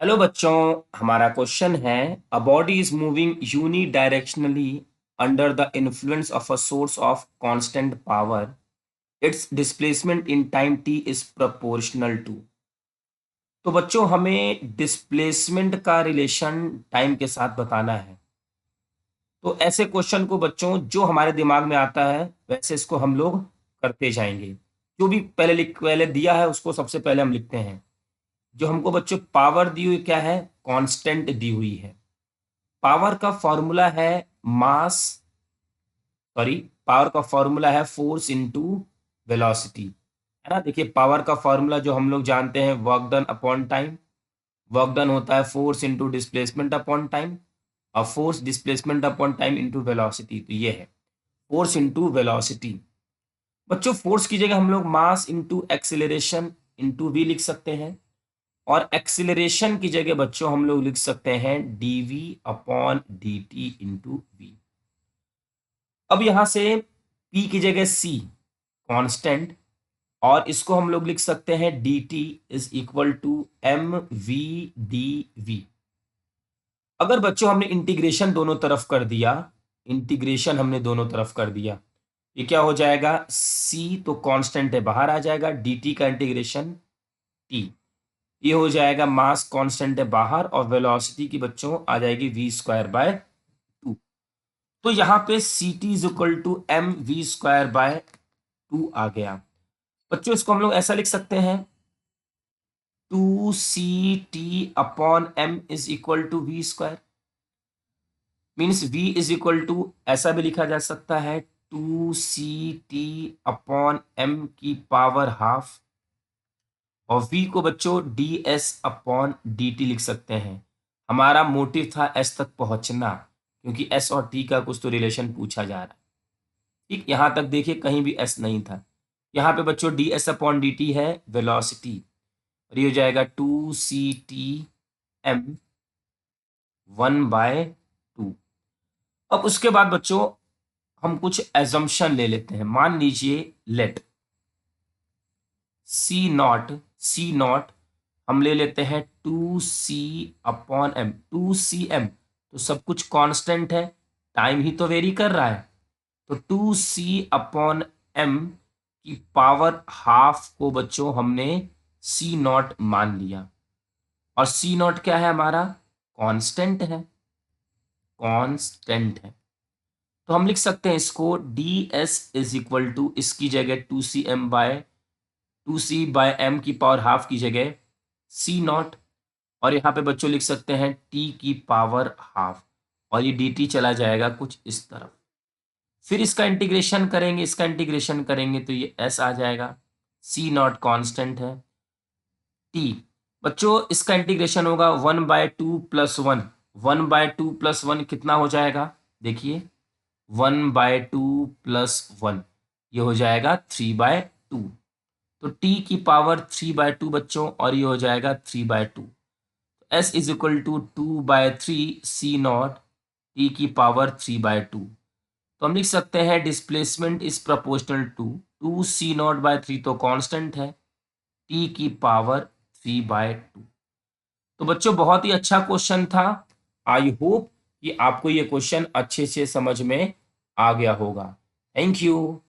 Hello बच्चों, हमारा question है a body is moving unidirectionally under the influence of a source of constant power. Its displacement in time T is proportional to. तो बच्चों हमें displacement का relation time के साथ बताना है। तो ऐसे क्वेश्चन को बच्चों जो हमारे दिमाग में आता है वैसे इसको हम लोग करते जाएंगे। जो भी पहले दिया है उसको सबसे पहले हम लिखते हैं। जो हमको बच्चों पावर दी हुई क्या है, कांस्टेंट दी हुई है। पावर का फॉर्मूला है मास, सॉरी, पावर का फॉर्मूला है फोर्स इनटू वेलोसिटी, है ना। देखिए पावर का फॉर्मूला जो हम लोग जानते हैं work done upon time. Work done होता है force into displacement upon time, और force displacement upon time into velocity. तो ये है फोर्स इनटू वेलोसिटी। बच्चों फोर्स की जगह हम लोग mass into acceleration into V लिख सकते हैं, और एक्सेलरेशन की जगह बच्चों हम लोग लिख सकते हैं dv upon dt into V. अब यहां से p की जगह c कांस्टेंट, और इसको हम लोग लिख सकते हैं dt is equal to M V D V. अगर बच्चों हमने इंटीग्रेशन दोनों तरफ कर दिया, इंटीग्रेशन हमने दोनों तरफ कर दिया, ये क्या हो जाएगा, c तो कांस्टेंट है बाहर आ जाएगा, dt का इंटीग्रेशन t, ये हो जाएगा मास कांस्टेंट है बाहर, और वेलोसिटी की बच्चों आ जाएगी वी स्क्वायर बाय टू। तो यहाँ पे C T is equal to M V square by two आ गया। बच्चों इसको हम लोग ऐसा लिख सकते हैं, two C T upon M is equal to V square. Means V is equal to ऐसा भी लिखा जा सकता है, two C T upon M की पावर हाफ, और v को बच्चों D S upon D T लिख सकते हैं। हमारा मोटिव था s तक पहुंचना, क्योंकि s और t का कुछ तो रिलेशन पूछा जा रहा है। ठीक, यहां तक देखिए कहीं भी s नहीं था। यहाँ पे बच्चों D S upon D T है वेलोसिटी, और ये हो जाएगा two C T M one by two. अब उसके बाद बच्चों हम कुछ एजम्पशन ले लेते हैं। मान लीजिए लेट सी नॉट हम ले लेते हैं two C upon M, two C M तो सब कुछ कांस्टेंट है, टाइम ही तो वेरी कर रहा है। तो टू सी अपॉन एम की पावर हाफ को बच्चों हमने सी नॉट मान लिया, और सी नॉट क्या है हमारा, कांस्टेंट है, कांस्टेंट है। तो हम लिख सकते हैं इसको D S is equal to, इसकी जगह टू सी बाय एम की पावर हाफ की जगह सी नॉट, और यहाँ पे बच्चों लिख सकते हैं टी की पावर हाफ, और ये डी टी चला जाएगा कुछ इस तरफ। फिर इसका इंटीग्रेशन करेंगे, इसका इंटीग्रेशन करेंगे तो ये एस आ जाएगा, सी नॉट कॉन्स्टेंट है, टी बच्चों इसका इंटीग्रेशन होगा one by two plus one, one by two plus one कितना हो जाएगा, देखिए one by two plus one, ये हो जाएगा थ्री बाय टू। तो टी की पावर थ्री बाय टू बच्चों, और ये हो जाएगा three by two. S is equal to two by three C not T की पावर थ्री बाय टू। तो हम लिख सकते हैं displacement is proportional to two C not by three तो कांस्टेंट है, टी की पावर थ्री बाय टू। तो बच्चों बहुत ही अच्छा क्वेश्चन था। आई होप कि आपको ये क्वेश्चन अच्छे से समझ में आ गया होगा। Thank you.